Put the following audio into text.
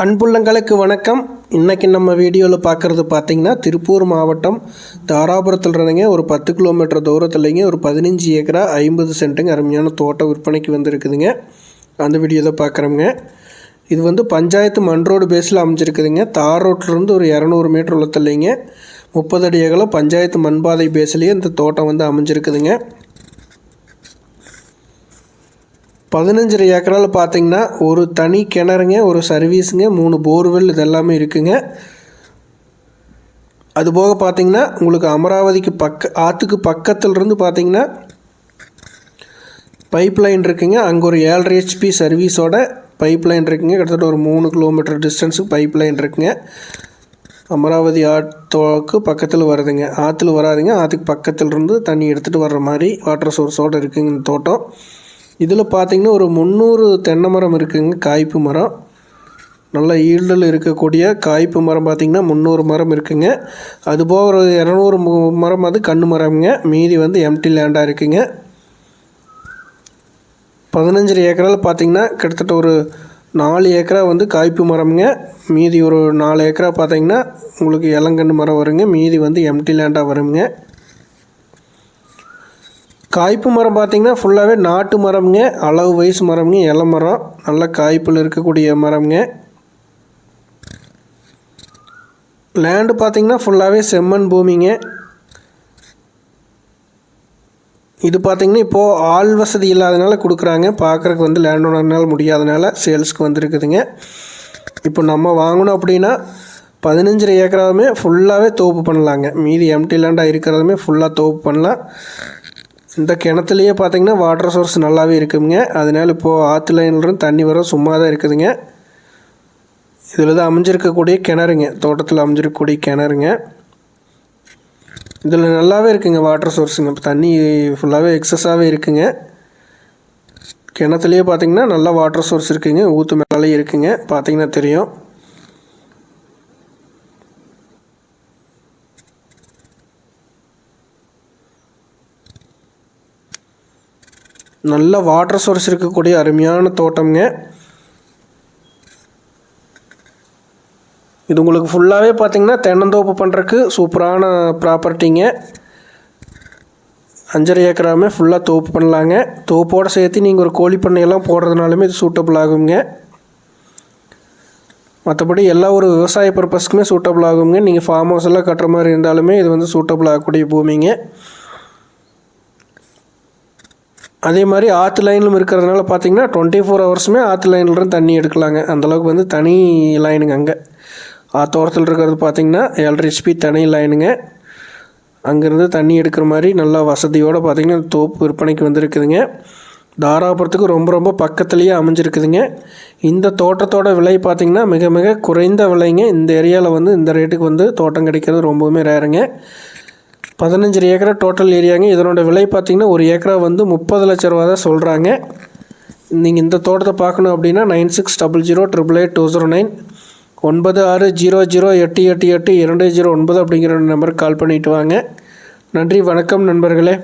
அன்புள்ளங்களுக்கு வணக்கம். இன்றைக்கி நம்ம வீடியோவில் பார்க்குறது பார்த்திங்கன்னா திருப்பூர் மாவட்டம் தாராபுரத்தில் இருந்துங்க ஒரு 10 கிலோமீட்டர் தூரத்துலேங்க ஒரு 15 ஏக்கரா 50 சென்ட்டுங்க அருமையான தோட்டம் விற்பனைக்கு வந்துருக்குதுங்க. அந்த வீடியோ தான் பார்க்குறோங்க. இது வந்து பஞ்சாயத்து மண் ரோடு பேஸில் அமைஞ்சிருக்குதுங்க. தார் ரோட்லேருந்து ஒரு 200 மீட்டர் உள்ளத்துலேங்க 30 அடி அகலம் பஞ்சாயத்து மண்பாதை பேஸ்லேயே இந்த தோட்டம் வந்து அமைஞ்சிருக்குதுங்க. 15 ஏக்கரால் பார்த்திங்கன்னா ஒரு தனி கிணறுங்க, ஒரு சர்வீஸுங்க, 3 போர்வெல் இதெல்லாமே இருக்குங்க. அதுபோக பார்த்திங்கன்னா உங்களுக்கு அமராவதிக்கு ஆற்றுக்கு பக்கத்துலேருந்து பார்த்திங்கன்னா பைப் லைன் இருக்குங்க. அங்கே ஒரு 7.5 HP சர்வீஸோட பைப் லைன் இருக்குங்க. கிட்டத்தட்ட ஒரு 3 கிலோமீட்டர் டிஸ்டன்ஸுக்கு பைப் லைன் இருக்குங்க. அமராவதி ஆற்றுக்கு பக்கத்தில் வருதுங்க, ஆற்றுல வராதுங்க, ஆற்றுக்கு பக்கத்துலேருந்து தண்ணி எடுத்துகிட்டு வர்ற மாதிரி வாட்டர் சோர்ஸோடு இருக்குங்க இந்த தோட்டம். இதில் பார்த்திங்கன்னா ஒரு 300 தென்னை மரம் இருக்குதுங்க, காய்ப்பு மரம். நல்ல ஈல்டில் இருக்கக்கூடிய காய்ப்பு மரம் பார்த்திங்கன்னா 300 மரம் இருக்குதுங்க. அதுபோக ஒரு 200 மரம் அது கன்று மரம்ங்க. மீதி வந்து எம்டி லேண்டாக இருக்குதுங்க. 15 ஏக்கரால் பார்த்திங்கன்னா கிட்டத்தட்ட ஒரு 4 ஏக்கரா வந்து காய்ப்பு மரம்ங்க. மீதி ஒரு 4 ஏக்கரா பார்த்திங்கன்னா உங்களுக்கு இளங்கன்று மரம் வருங்க. மீதி வந்து எம்டி லேண்டாக வருங்க. காய்ப்பு மரம் பார்த்திங்கன்னா ஃபுல்லாகவே நாட்டு மரம்ங்க, அளவு வயசு மரம்ங்க, இலை மரம், நல்ல காய்ப்பில் இருக்கக்கூடிய மரம்ங்க. லேண்டு பார்த்திங்கன்னா ஃபுல்லாகவே செம்மண் பூமிங்க. இது பார்த்திங்கன்னா இப்போது ஆள் வசதி இல்லாதனால கொடுக்குறாங்க. பார்க்குறக்கு வந்து லேண்ட் ஓனர்னால் முடியாதனால சேல்ஸுக்கு வந்துருக்குதுங்க. இப்போ நம்ம வாங்கணும் அப்படின்னா 15 ஏக்கராவுமே ஃபுல்லாகவே தோப்பு பண்ணலாங்க. மீதி எம்டி லேண்டாக இருக்கிறதுமே ஃபுல்லாக தோப்பு பண்ணலாம். இந்த கிணத்துலையே பார்த்திங்கன்னா வாட்டர் சோர்ஸ் நல்லாவே இருக்குதுங்க. அதனால் இப்போது ஆற்று லைன்லேருந்து தண்ணி வர சும்மா தான் இருக்குதுங்க. இதில் தான் அமைஞ்சிருக்கக்கூடிய கிணறுங்க, தோட்டத்தில் அமைஞ்சிருக்கக்கூடிய கிணறுங்க. இதில் நல்லாவே இருக்குங்க வாட்டர் சோர்ஸுங்க. இப்போ தண்ணி ஃபுல்லாகவே எக்ஸஸாகவே இருக்குங்க. கிணத்துலையே பார்த்திங்கன்னா நல்லா வாட்டர் சோர்ஸ் இருக்குதுங்க. ஊற்று மேலே இருக்குதுங்க, பார்த்திங்கன்னா தெரியும். நல்ல வாட்டர் சோர்ஸ் இருக்கக்கூடிய அருமையான தோட்டம்ங்க. இது உங்களுக்கு ஃபுல்லாகவே பார்த்திங்கன்னா தென்னந்தோப்பு பண்ணுறதுக்கு சூப்பரான ப்ராப்பர்ட்டிங்க. 5.5 ஏக்கராமே ஃபுல்லாக தோப்பு பண்ணலாங்க. தோப்போடு சேர்த்து நீங்கள் ஒரு கோழி பண்ணையெல்லாம் போடுறதுனாலுமே இது சூட்டபிள் ஆகுங்க. மற்றபடி எல்லா ஒரு விவசாய பர்பஸ்க்குமே சூட்டபிள் ஆகுங்க. நீங்கள் ஃபார்ம் ஹவுஸ் எல்லாம் கட்டுற மாதிரி இருந்தாலுமே இது வந்து சூட்டபிள் ஆகக்கூடிய பூமிங்க. அதே மாதிரி ஆற்று லைனிலும் இருக்கிறதுனால பார்த்திங்கன்னா 24 ஹவர்ஸுமே ஆற்று லைன்லேருந்து தண்ணி எடுக்கலாங்க. அந்தளவுக்கு வந்து தனி லைனுங்க. அங்கே ஆற்றோரத்தில் இருக்கிறது பார்த்திங்கன்னா 7.5 HP தனி லைனுங்க. அங்கேருந்து தண்ணி எடுக்கிற மாதிரி நல்லா வசதியோடு பார்த்திங்கன்னா தோப்பு விற்பனைக்கு வந்துருக்குதுங்க. தாராபுரத்துக்கு ரொம்ப ரொம்ப பக்கத்துலேயே அமைஞ்சிருக்குதுங்க. இந்த தோட்டத்தோட விலை பார்த்திங்கன்னா மிக மிக குறைந்த விலைங்க. இந்த ஏரியாவில் வந்து இந்த ரேட்டுக்கு வந்து தோட்டம் கிடைக்கிறது ரொம்பவுமே ரேருங்க. 15 ஏக்கரா டோட்டல் ஏரியாங்க. இதனோட விலை பார்த்திங்கன்னா ஒரு ஏக்கரா வந்து 30 லட்ச ரூபா தான் சொல்கிறாங்க. நீங்கள் இந்த தோட்டத்தை பார்க்கணும் அப்படின்னா 9600888209 9600888209 அப்படிங்கிற நம்பருக்கு கால் பண்ணிவிட்டு வாங்க. நன்றி, வணக்கம் நண்பர்களே.